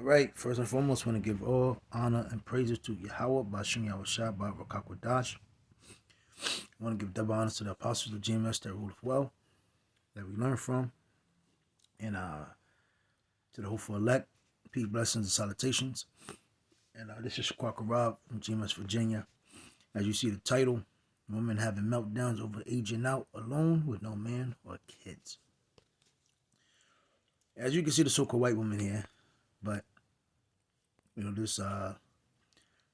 All right, first and foremost, I want to give all honor and praises to Yahweh, Bashim Yahushua, Barakakwadash. I want to give double honors to the apostles of GMS that ruled well, that we learn from, and to the hopeful elect, peace, blessings, and salutations. And this is Quacker Rob from GMS Virginia. As you see the title, women having meltdowns over aging out alone with no man or kids. As you can see, the so-called white woman here, but this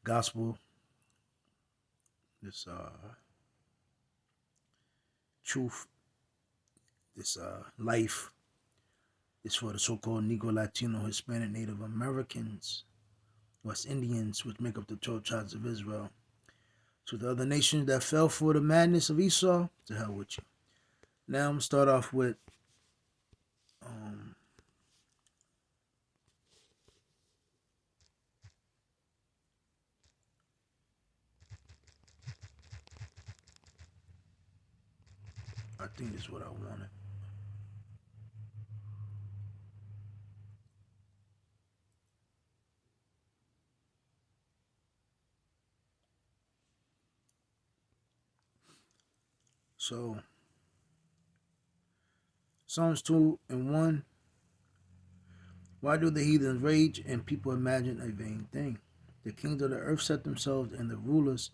gospel, this truth, this life is for the so-called Negro, Latino, Hispanic, Native Americans, West Indians, which make up the 12 tribes of Israel. To the other nations that fell for the madness of Esau, to hell with you. Now I'm going to start off with I think this is what I wanted. So, Psalms 2 and 1. Why do the heathens rage and people imagine a vain thing? The kings of the earth set themselves, and the rulers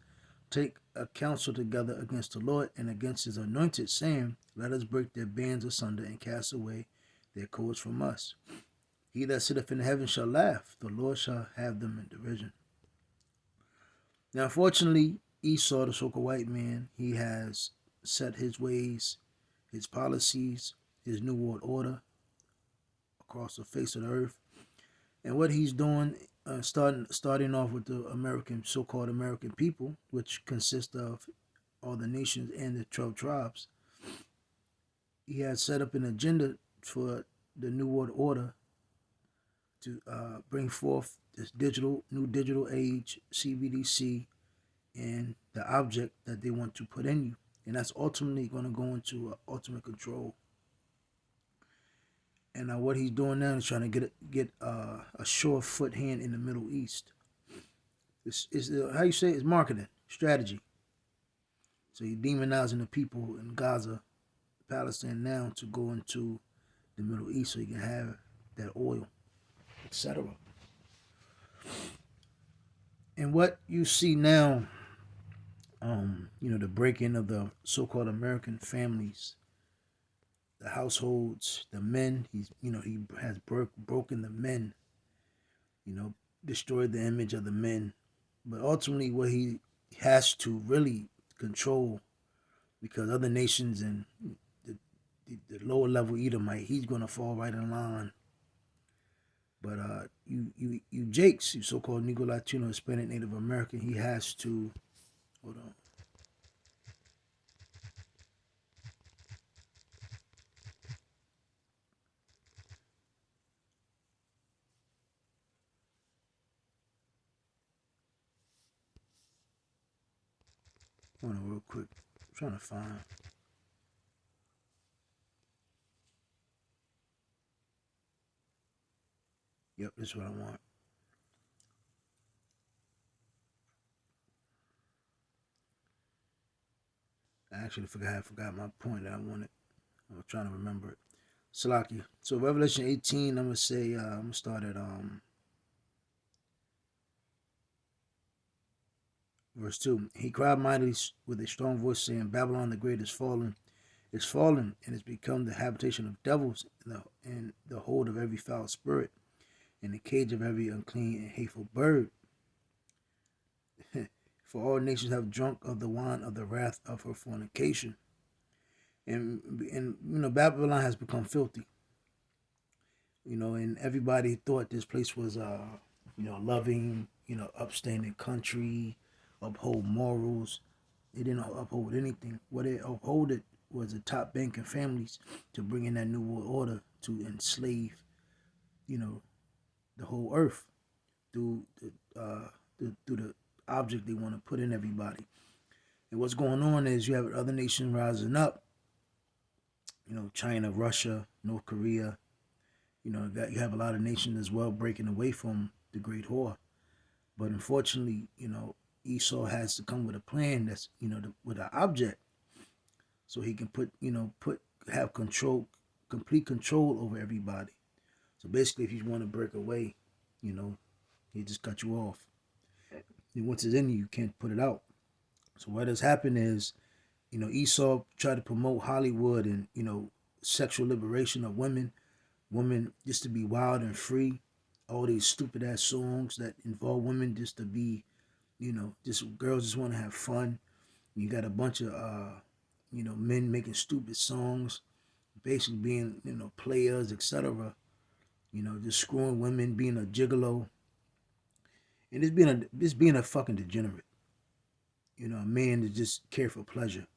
take a counsel together against the Lord and against his anointed, saying, let us break their bands asunder and cast away their cords from us. He that sitteth in heaven shall laugh, the Lord shall have them in derision. Now, unfortunately, Esau, the so-called white man, he has set his ways, his policies, his new world order across the face of the earth. And what he's doing, starting off with the so-called American people, which consist of all the nations and the 12 tribes, he has set up an agenda for the new world order to bring forth this new digital age, CBDC, and the object that they want to put in you. And that's ultimately going to go into ultimate control. And what he's doing now is trying to get a sure foot hand in the Middle East. This is how you say it, it's marketing strategy. So he's demonizing the people in Gaza, Palestine now to go into the Middle East so he can have that oil, etc. And what you see now, the breaking of the so-called American families, the households, the men. He has broken the men. Destroyed the image of the men. But ultimately, what he has to really control, because other nations and the lower level Edomite, he's gonna fall right in line. But you Jakes, you so-called Negro, Latino, Hispanic, Native American, he has to hold on. Hold on real quick. I'm trying to find. Yep, this is what I want. I actually forgot my point that I wanted. I was trying to remember it. Salaki. So Revelation 18, I'm gonna say I'm gonna start at verse 2. He cried mightily with a strong voice, saying, Babylon the great is fallen, and has become the habitation of devils, and the hold of every foul spirit, and the cage of every unclean and hateful bird. For all nations have drunk of the wine of the wrath of her fornication. And Babylon has become filthy. And everybody thought this place was loving, upstanding country, uphold morals. It didn't uphold anything. What it upholded was the top banking families to bring in that new world order to enslave, the whole earth through the object they want to put in everybody. And what's going on is you have other nations rising up, China, Russia, North Korea, You know, you have a lot of nations as well breaking away from the great whore. But unfortunately, you know, Esau has to come with a plan that's, you know, with an object, so he can have control, complete control over everybody. So basically, if you want to break away, you know, he just cut you off. And once it's in you, you can't put it out. So what has happened is, you know, Esau tried to promote Hollywood and, you know, sexual liberation of women just to be wild and free. All these stupid ass songs that involve women just to be, you know, just girls just want to have fun. You got a bunch of, you know, men making stupid songs, basically being, you know, players, etc. You know, just screwing women, being a gigolo, and just being a fucking degenerate. You know, a man that just care for pleasure.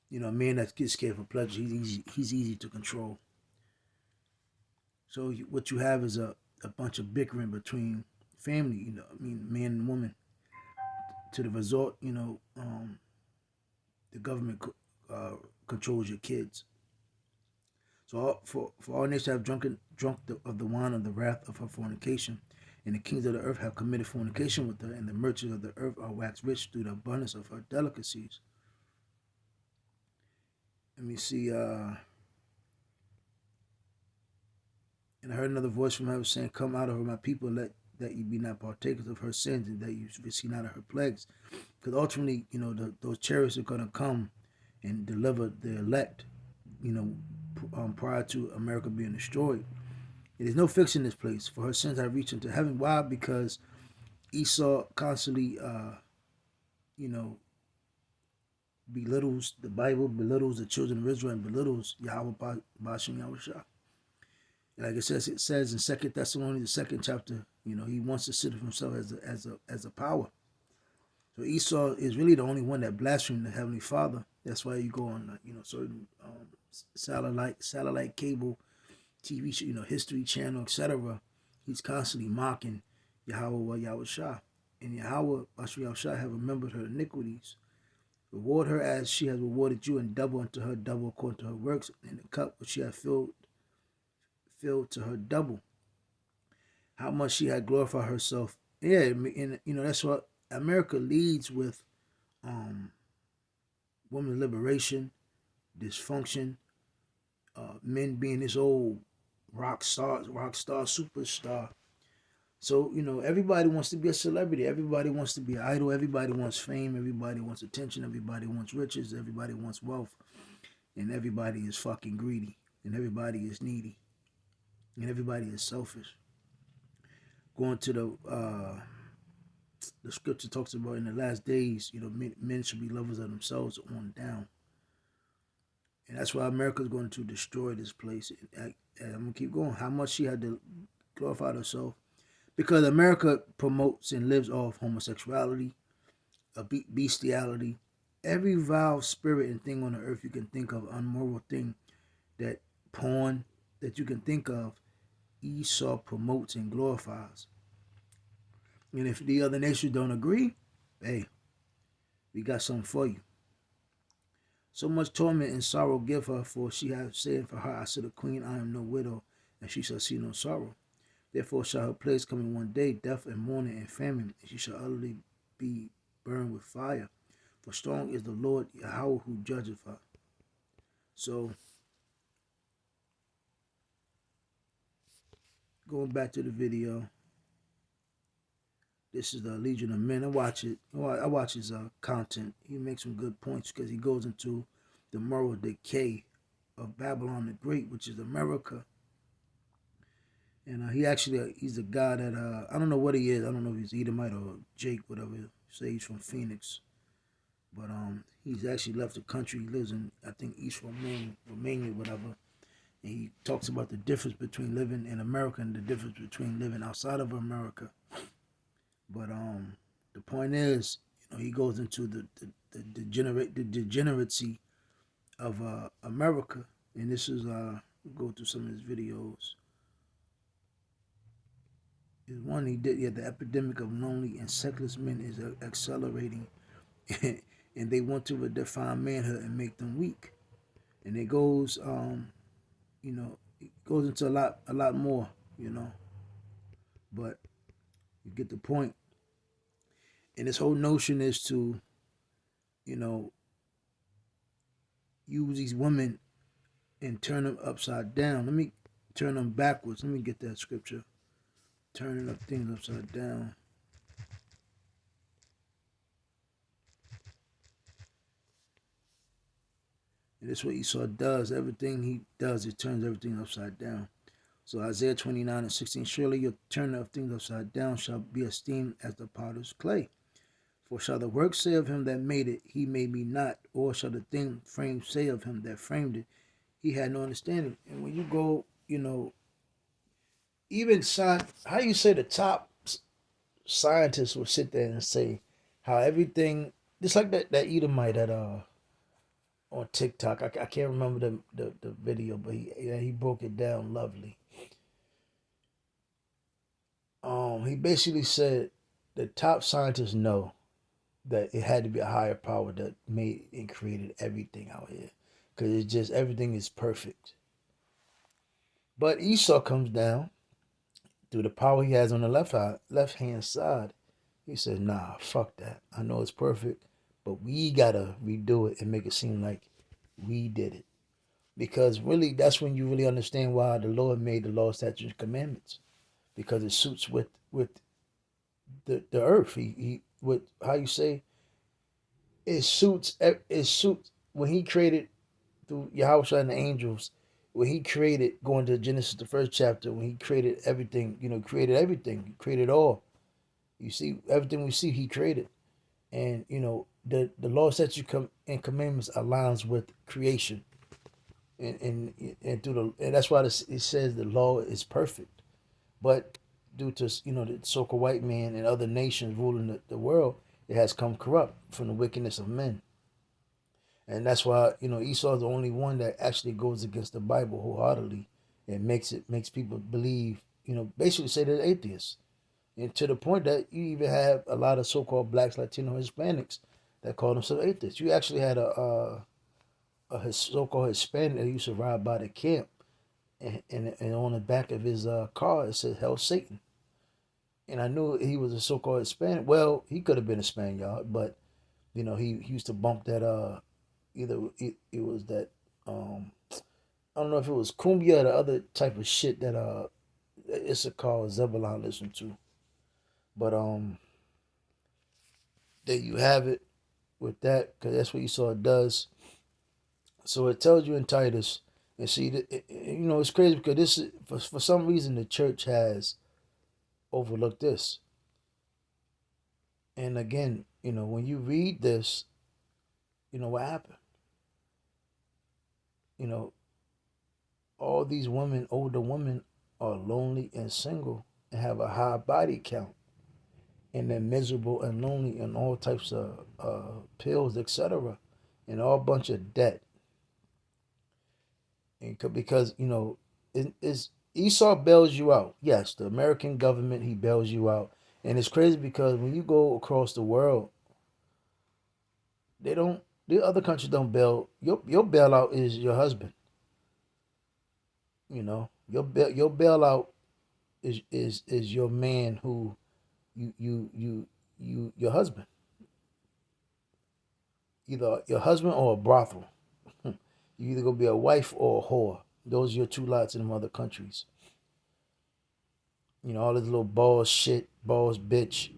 You know, a man that gets scared for pleasure, he's easy to control. So what you have is a bunch of bickering between family, you know, I mean, man and woman, to the result, you know, the government controls your kids. So for all nations have of the wine of the wrath of her fornication, and the kings of the earth have committed fornication with her, and the merchants of the earth are waxed rich through the abundance of her delicacies. Let me see. And I heard another voice from heaven saying, "Come out of her, my people, let that you be not partakers of her sins, and that you receive not of her plagues." Because ultimately, you know, those chariots are going to come and deliver the elect, you know, prior to America being destroyed. It is no fixing this place, for her sins have reached into heaven. Why? Because Esau constantly, you know, belittles the Bible, belittles the children of Israel, and belittles Yahweh Bashim Yahushua. Like it says in Second Thessalonians, the second chapter, you know, he wants to sit of himself as a power. So Esau is really the only one that blasphemed the Heavenly Father. That's why you go on, you know, certain satellite cable TV, you know, History Channel, etc. He's constantly mocking Yahweh Yahweh Shah. And Yahweh Yahweh Shah have remembered her iniquities. Reward her as she has rewarded you, and double unto her double according to her works, and the cup which she hath filled to her double. How much she had glorified herself. Yeah, and you know, that's what America leads with women's liberation, dysfunction, men being this old rock star, superstar. So, you know, everybody wants to be a celebrity. Everybody wants to be an idol. Everybody wants fame. Everybody wants attention. Everybody wants riches. Everybody wants wealth. And everybody is fucking greedy. And everybody is needy. And everybody is selfish. Going to the scripture talks about in the last days, you know, men should be lovers of themselves on down. And that's why America's going to destroy this place. And I'm going to keep going. How much she had to glorify herself. Because America promotes and lives off homosexuality, bestiality, every vile spirit and thing on the earth you can think of, unmoral thing, that porn that you can think of, Esau promotes and glorifies. And if the other nations don't agree, hey, we got something for you. So much torment and sorrow give her, for she hath said for her, I said, a queen, I am no widow, and she shall see no sorrow. Therefore shall her place come in one day, death and mourning and famine, and she shall utterly be burned with fire. For strong is the Lord Yahweh who judgeth her. So, going back to the video, this is the Legion of Men. I watch it. I watch his content. He makes some good points because he goes into the moral decay of Babylon the Great, which is America. And he's a guy that, I don't know what he is. I don't know if he's Edomite or Jake, whatever. Say he's from Phoenix. But he's actually left the country. He lives in, I think, East Romania, whatever. And he talks about the difference between living in America and the difference between living outside of America. But the point is, you know, he goes into the degeneracy of America. And this is we'll go through some of his videos. Is one he did. Yeah, the epidemic of lonely and sexless men is accelerating, and they want to redefine manhood and make them weak. And it goes, you know, goes into a lot more, you know. But you get the point. And this whole notion is to, you know, use these women and turn them upside down. Let me turn them backwards. Let me get that scripture. Turning up things upside down. And this is what Esau does. Everything he does, he turns everything upside down. So Isaiah 29:16, surely your turner of things upside down shall be esteemed as the potter's clay. For shall the work say of him that made it, he made me not, or shall the thing framed say of him that framed it, he had no understanding. And when you go, you know, even how you say the top scientists will sit there and say how everything, just like that Edomite that on TikTok, I can't remember the video, but he broke it down lovely. He basically said the top scientists know that it had to be a higher power that made and created everything out here, because it's just everything is perfect. But Esau comes down through the power he has on the left hand side. He said, "Nah, fuck that. I know it's perfect, but we gotta redo it and make it seem like we did it." Because really, that's when you really understand why the Lord made the law, statutes, and commandments, because it suits with the earth. He with how you say it suits when he created through Yahweh and the angels. When he created, going to Genesis the first chapter, when he created everything, created everything, he created all. You see, everything we see, he created, and the law, statutes, and commandments aligns with creation, and through and that's why it says the law is perfect. But due to the so-called white man and other nations ruling the world, it has come corrupt from the wickedness of men. And that's why Esau is the only one that actually goes against the Bible wholeheartedly and makes people believe, basically say they're atheists. And to the point that you even have a lot of so-called blacks, Latino, Hispanics that call themselves atheists. You actually had a so-called Hispanic that used to ride by the camp, and on the back of his car it said "Hell Satan." And I knew he was a so-called Hispanic. Well, he could have been a Spaniard, but he used to bump that either it was that I don't know if it was cumbia or the other type of shit that Issachar Zebulon listened to. But there you have it with that, because that's what Esau does. So it tells you in Titus, and see, it's crazy because this is, for some reason the church has overlooked this. And again, when you read this, what happened. All these women, older women, are lonely and single and have a high body count, and they're miserable and lonely and all types of pills, etc., and all bunch of debt. And because it's Esau bails you out. Yes, the American government, he bails you out, and it's crazy because when you go across the world, they don't. The other countries don't bail. Your bailout is your husband. Your bailout is your man who your husband, either your husband or a brothel. You either gonna be a wife or a whore. Those are your two lots in them other countries. All this little boss shit, boss bitch,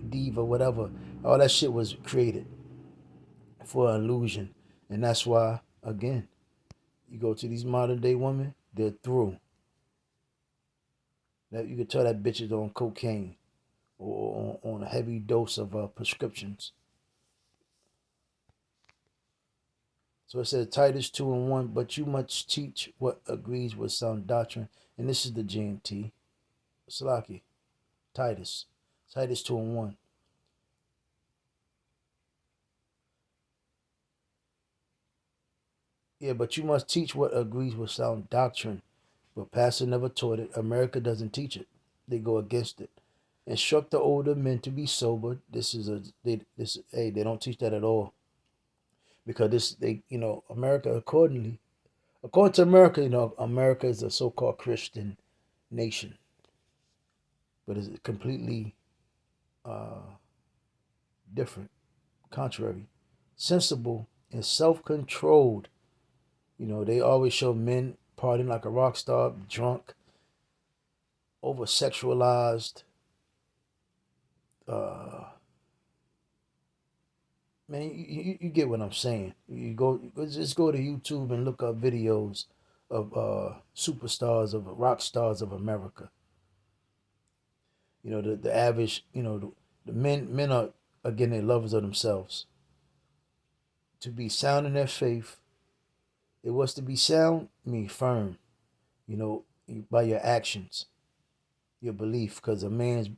diva, whatever. All that shit was created for an illusion, and that's why again, you go to these modern day women, they're through. That you could tell that bitch is on cocaine or on a heavy dose of prescriptions. So it says Titus 2:1, but you must teach what agrees with sound doctrine. And this is the GMT. Salaki. Titus. Titus 2:1. Yeah, but you must teach what agrees with sound doctrine. But pastor never taught it. America doesn't teach it. They go against it. Instruct the older men to be sober. They don't teach that at all. Because America accordingly According to America, America is a so-called Christian nation, but it's completely uh, different, contrary, sensible, and self-controlled. They always show men partying like a rock star, drunk, over sexualized. Uh, man, you get what I'm saying. Just go to YouTube and look up videos of superstars of rock stars of America. The average. The men are again they lovers of themselves. To be sound in their faith, it was to be sound mean firm. By your actions, your belief, because a man's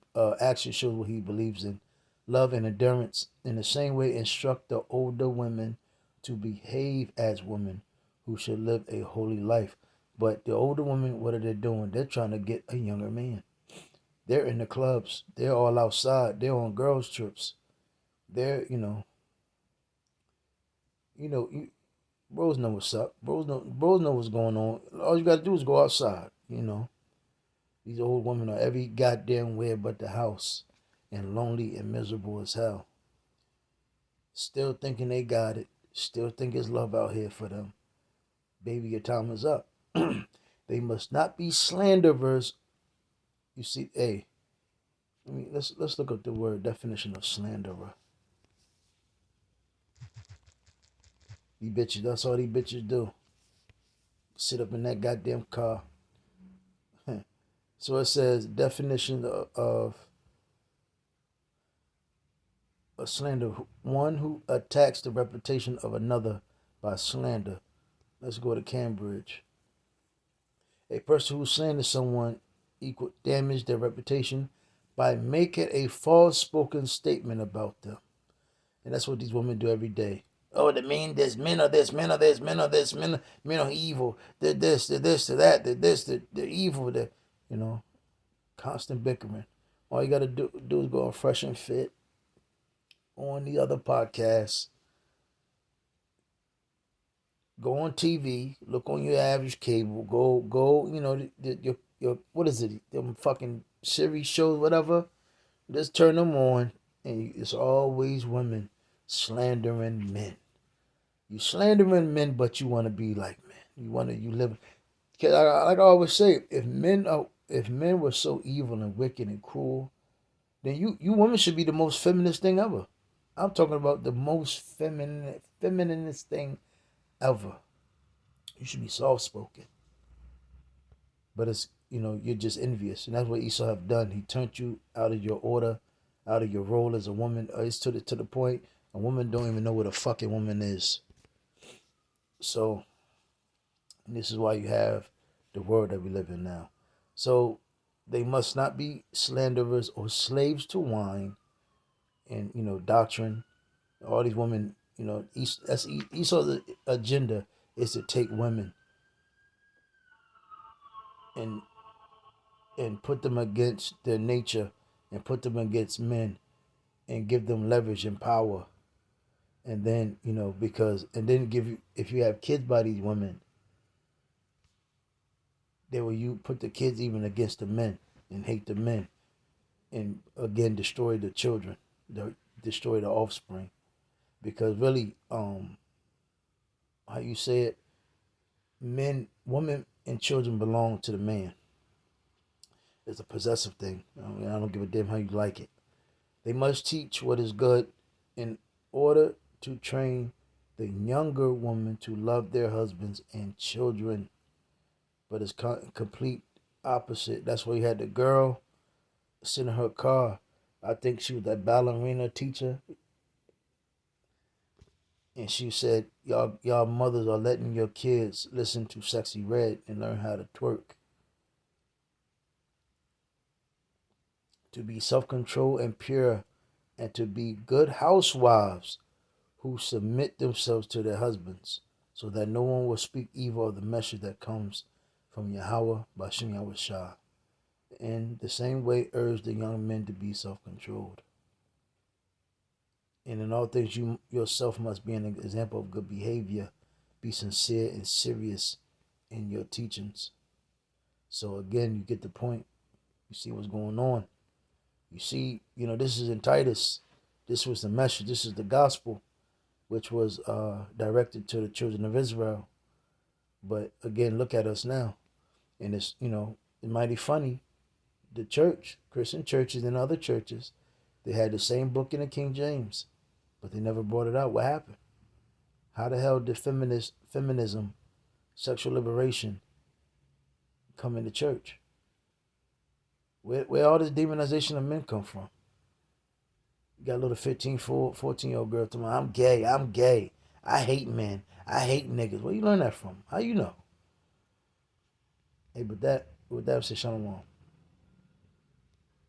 action shows what he believes in. Love and endurance. In the same way, instruct the older women to behave as women who should live a holy life. But the older women, what are they doing? They're trying to get a younger man. They're in the clubs. They're all outside. They're on girls' trips. They're, bros know what's up. Bros know what's going on. All you got to do is go outside. These old women are every goddamn where but the house, and lonely and miserable as hell. Still thinking they got it. Still think it's love out here for them. Baby, your time is up. They must not be slanderers. You see, hey, let's look up the word definition of slanderer. These bitches, that's all these bitches do. Sit up in that goddamn car. So it says definition of a slander: one who attacks the reputation of another by slander. Let's go to Cambridge. A person who slanders someone equal damage their reputation by making a false spoken statement about them. And that's what these women do every day. Oh, the men, there's men are this, men are this, men are this, men are evil. They're this, they're that, they're evil. Constant bickering. All you got to do is go on Fresh and Fit, on the other podcasts, go on TV, look on your average cable, go, your what is it? Them fucking series shows, whatever. Just turn them on, and it's always women slandering men. You slandering men, but you want to be like men. You live. Cause like I always say, if men were so evil and wicked and cruel, then you women should be the most feminist thing ever. I'm talking about the most femininist thing ever. You should be soft spoken. But you're just envious, and that's what Esau have done. He turned you out of your order, out of your role as a woman. It's to the point a woman don't even know what a fucking woman is. So this is why you have the world that we live in now. So they must not be slanderers or slaves to wine and doctrine. All these women, Esau's agenda is to take women and put them against their nature and put them against men and give them leverage and power. And then, give you, if you have kids by these women, they will you put the kids even against the men and hate the men and again destroy the children, destroy the offspring. Because really, how you say it, men, women, and children belong to the man. It's a possessive thing. I don't give a damn how you like it. They must teach what is good in order to train the younger women to love their husbands and children. But it's complete opposite. That's why you had the girl sitting in her car. I think she was that ballerina teacher. And she said, y'all mothers are letting your kids listen to Sexy Red and learn how to twerk. To be self-controlled and pure, and to be good housewives who submit themselves to their husbands, so that no one will speak evil of the message that comes from Yahweh Bashem Yahweh Shah. In the same way, urge the young men to be self-controlled. And in all things, you yourself must be an example of good behavior. Be sincere and serious in your teachings. So again, you get the point. You see what's going on. You see, this is in Titus. This was the message. This is the gospel, which was directed to the children of Israel. But again, look at us now. And it's mighty funny. The church, Christian churches and other churches, they had the same book in the King James, but they never brought it out. What happened? How the hell did feminism, sexual liberation come in the church? Where all this demonization of men come from? You got a little 15, 14-year-old girl telling me, I'm gay, I'm gay. I hate men. I hate niggas. Where you learn that from? How you know? Hey, but with that, say shalom.